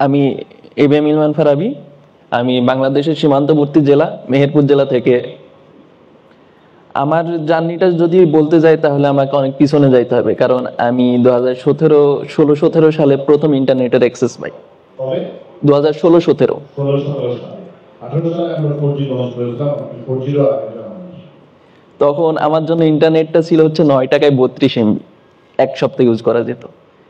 আমি এবিএম ইলমান ফারাবি। আমি বাংলাদেশের সীমান্তবর্তী জেলা মেহেরপুর জেলা থেকে। আমার জার্নিটা যদি বলতে যাই তাহলে আমাকে অনেক পিছনে যাইতে হবে, কারণ আমি 2016-17 সালে প্রথম ইন্টারনেটের অ্যাক্সেস পাই। 2016-17 তখন আমার জন্য ইন্টারনেটটা ছিল হচ্ছে 9 টাকায় 32 MB, এক সপ্তাহ ইউজ করা যেত।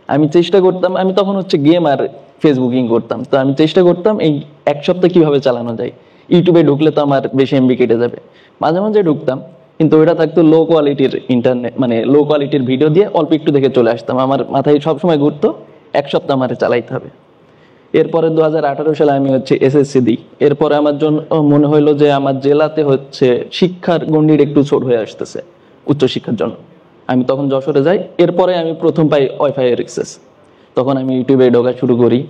আমি চেষ্টা করতাম, আমি তখন হচ্ছে গেম আর ফেসবুকিং করতাম, তো আমি চেষ্টা করতাম এই এক সপ্তাহ কিভাবে চালানো যায়। ইউটিউবে ঢুকলে তো আমার বেশি এমবি কেটে যাবে, মাঝে মাঝে ঢুকতাম, কিন্তু ওটা থাকতো লো কোয়ালিটির ইন্টারনেট, মানে লো কোয়ালিটির ভিডিও দিয়ে অল্প একটু দেখে চলে আসতাম। আমার মাথায় সবসময় ঘুরতো এক সপ্তাহ আমার চালাইতে হবে। এরপরে 2018 সালে আমি হচ্ছে এসএসসি দিই। এরপরে আমার জন্য মনে হইলো যে আমার জেলাতে হচ্ছে শিক্ষার গণ্ডির একটু ছোট হয়ে আসতেছে উচ্চশিক্ষার জন্য। আমি তখন যশোরে যাই। এরপরে আমি প্রথম পাই ওয়াইফাই এর অ্যাক্সেস। তখন আমি ইউটিউবে ঢোকা শুরু করি,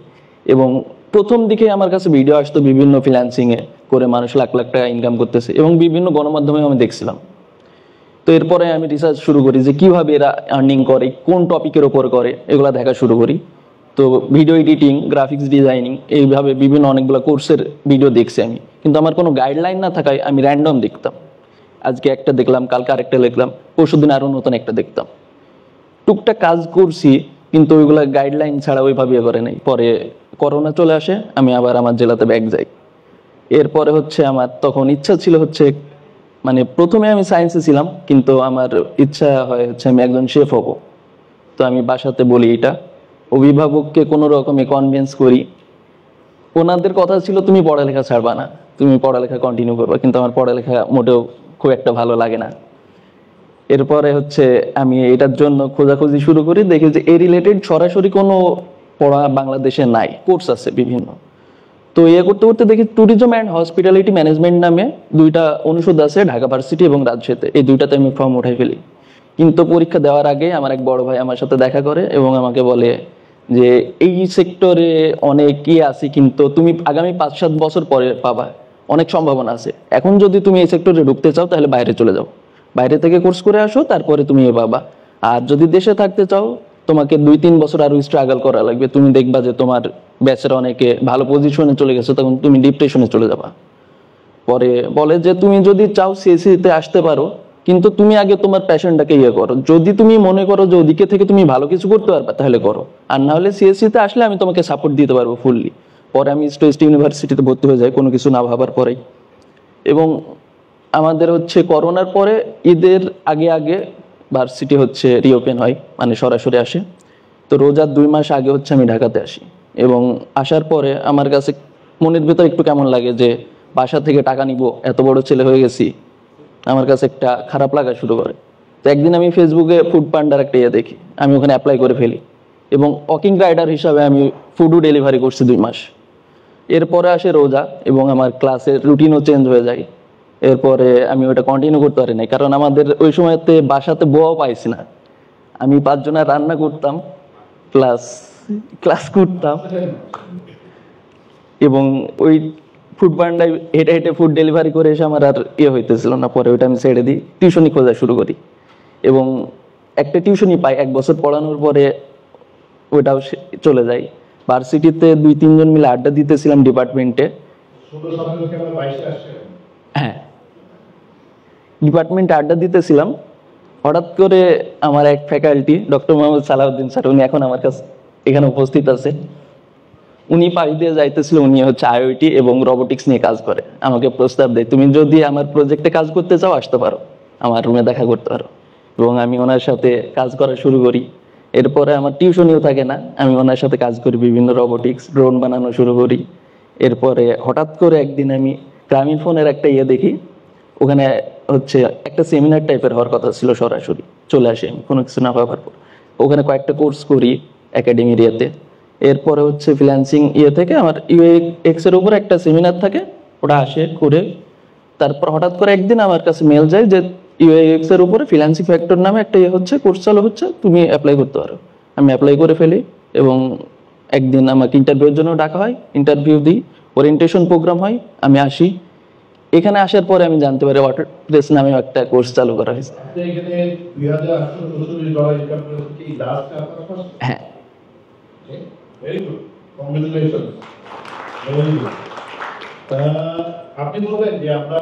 এবং প্রথম দিকে আমার কাছে ভিডিও আসতো বিভিন্ন ফ্রিল্যান্সিং এ করে মানুষ লাখ লাখ টাকা ইনকাম করতেছে, এবং বিভিন্ন গণমাধ্যমে আমি দেখছিলাম। তো এরপরে আমি রিসার্চ শুরু করি যে কিভাবে এরা আর্নিং করে, কোন টপিকের ওপর করে, এগুলা দেখা শুরু করি। তো ভিডিও এডিটিং, গ্রাফিক্স ডিজাইনিং, এইভাবে বিভিন্ন অনেকগুলো কোর্সের ভিডিও দেখছি আমি, কিন্তু আমার কোনো গাইডলাইন না থাকায় আমি র্যান্ডম দেখতাম। আজকে একটা দেখলাম, কালকে আরেকটা দেখলাম, পরশুদিন আরো নতুন একটা দেখতাম। টুকটাক কাজ করছি, কিন্তু ওইগুলা গাইডলাইন ছাড়া ওইভাবে করে নাই। পরে করোনা চলে আসে, আমি আবার আমার জেলাতে ব্যাক যাই। এরপরে হচ্ছে আমার তখন ইচ্ছা ছিল হচ্ছে, মানে প্রথমে আমি সায়েন্সে ছিলাম, কিন্তু আমার ইচ্ছা হয় হচ্ছে আমি একজন শেফ হব। তো আমি বাসাতে বলি এটা, অভিভাবককে কোনো রকমে কনভিন্স করি। ওনাদের কথা ছিল তুমি পড়ালেখা ছাড়বা না, তুমি পড়ালেখা কন্টিনিউ করবা, কিন্তু আমার পড়ালেখা মোটেও খুব একটা ভালো লাগে না। এরপরে হচ্ছে আমি এটার জন্য খোঁজাখুঁজি শুরু করি, দেখি যে এই রিলেটেড সরাসরি কোনো পড়া বাংলাদেশে নাই, কোর্স আছে বিভিন্ন। তো করতে করতে দেখি ট্যুরিজম অ্যান্ড হসপিটালিটি ম্যানেজমেন্ট নামে দুইটা অনুষদ আছে ঢাকা ভার্সিটি এবং রাজশাহীতে, এই দুইটাতে আমি ফর্ম উঠাই ফেলি। কিন্তু পরীক্ষা দেওয়ার আগে আমার এক বড় ভাই আমার সাথে দেখা করে এবং আমাকে বলে যে এই সেক্টরে অনেক আছে, কিন্তু তুমি আগামী 5-7 বছর পরে পাবা, অনেক সম্ভাবনা আছে। এখন যদি তুমি এই সেক্টরে ঢুকতে চাও তাহলে বাইরে চলে যাও, বাইরে থেকে কোর্স করে আসো, তারপরে তুমি পাবা। আর যদি দেশে থাকতে চাও তোমাকে 2-3 বছর আরো স্ট্রাগল করা লাগবে, তুমি দেখবা যে তোমার ব্যাচের অনেকে ভালো পজিশনে চলে গেছে, তখন তুমি ডিপ্রেশনে চলে যাবা। পরে বলে যে তুমি যদি চাও সিএসসি তে আসতে পারো, কিন্তু তুমি আগে তোমার প্যাশনটাকে করো। যদি তুমি মনে করো যে ওদিকে থেকে তুমি ভালো কিছু করতে পারবে তাহলে করো, আর না হলে সিএসসি তে আসলে আমি তোমাকে সাপোর্ট দিতে পারবো ফুললি। পরে আমি ইস্ট ইউনিভার্সিটিতে ভর্তি হয়ে যাই কোনো কিছু না ভাবার পরেই। এবং আমাদের হচ্ছে করোনার পরে ঈদের আগে আগে ভার্সিটি হচ্ছে রিওপেন হয়, মানে সরাসরি আসে। তো রোজার 2 মাস আগে হচ্ছে আমি ঢাকাতে আসি, এবং আসার পরে আমার কাছে মনের ভেতর একটু কেমন লাগে যে বাসা থেকে টাকা নিব, এত বড় ছেলে হয়ে গেছি, আমার কাছে একটা খারাপ লাগা শুরু করে। তো একদিন আমি ফেসবুকে ফুড পান্ডার একটা দেখি, আমি ওখানে অ্যাপ্লাই করে ফেলি, এবং ওয়াকিং রাইডার হিসাবে আমি ফুডও ডেলিভারি করছি 2 মাস। এরপরে আসে রোজা, এবং আমার ক্লাসের রুটিনও চেঞ্জ হয়ে যায়। এরপরে আমি ওটা কন্টিনিউ করতে পারি নাই, কারণ আমাদের ওই সময়তে বাসাতে বউও পাইছি না। আমি 5 জনের রান্না করতাম, প্লাস ক্লাস করতাম, এবং ওই ফুড পান্ডায় হেঁটে হেঁটে ফুড ডেলিভারি করে এসে আমার আর হইতেছিল না। পরে ওইটা আমি ছেড়ে দিই, টিউশনি খোঁজা শুরু করি, এবং একটা টিউশনি পাই। 1 বছর পড়ানোর পরে ওইটাও চলে যায়। ভার্সিটিতে 2-3 জন মিলে আড্ডা দিতেছিলাম ডিপার্টমেন্টে। হ্যাঁ, ডিপার্টমেন্টে আড্ডা দিতেছিলাম, হঠাৎ করে আমার এক faculty doctor Mohammad Salauddin sir, উনি এখন আমার কাছে এখানে উপস্থিত আছে, উনি পাশ দিয়ে যাইতেছিল। উনি হচ্ছে আইওটি এবং রোবোটিক্স নিয়ে কাজ করে। আমাকে প্রস্তাব দেয়, তুমি যদি আমার প্রজেক্টে কাজ করতে চাও আসতে পারো, আমার রুমে দেখা করতে পারো। এবং আমি ওনার সাথে কাজ করা শুরু করি। এরপরে আমার টিউশনিও থাকে না, আমি ওনার সাথে কাজ করি, বিভিন্ন রোবোটিক্স ড্রোন বানানো শুরু করি। এরপরে হঠাৎ করে একদিন আমি গ্রামীণ ফোনের একটা দেখি, ওখানে হচ্ছে একটা সেমিনার টাইপের হওয়ার কথা ছিল, সরাসরি চলে আসি আমি কোনো কিছু না ভাবার পর। ওখানে কয়েকটা কোর্স করি একাডেমি এরিয়াতে। এরপরে হচ্ছে ফ্রিল্যান্সিং থেকে আমার ইউএক্স এর উপর একটা সেমিনার থাকে, ওটা আসে করে। তারপর হঠাৎ করে একদিন আমার কাছে মেল যায় যে ইউএক্স এর উপরে ফ্রিল্যান্সিং ফ্যাক্টর নামে একটা হচ্ছে, কোর্স চালু হচ্ছে, তুমি অ্যাপ্লাই করতে পারো। আমি অ্যাপ্লাই করে ফেলি, এবং একদিন আমাকে ইন্টারভিউর জন্য ডাকা হয়, ইন্টারভিউ দিই, ওরিয়েন্টেশন প্রোগ্রাম হয়, আমি আসি। এখানে আসার পরে আমি জানতে পারি ওয়াটারপ্রেস নামে একটা কোর্স চালু করা হয়েছে। হ্যাঁ, কংগ্রেচুলেশন। আপনি বলবেন যে আমরা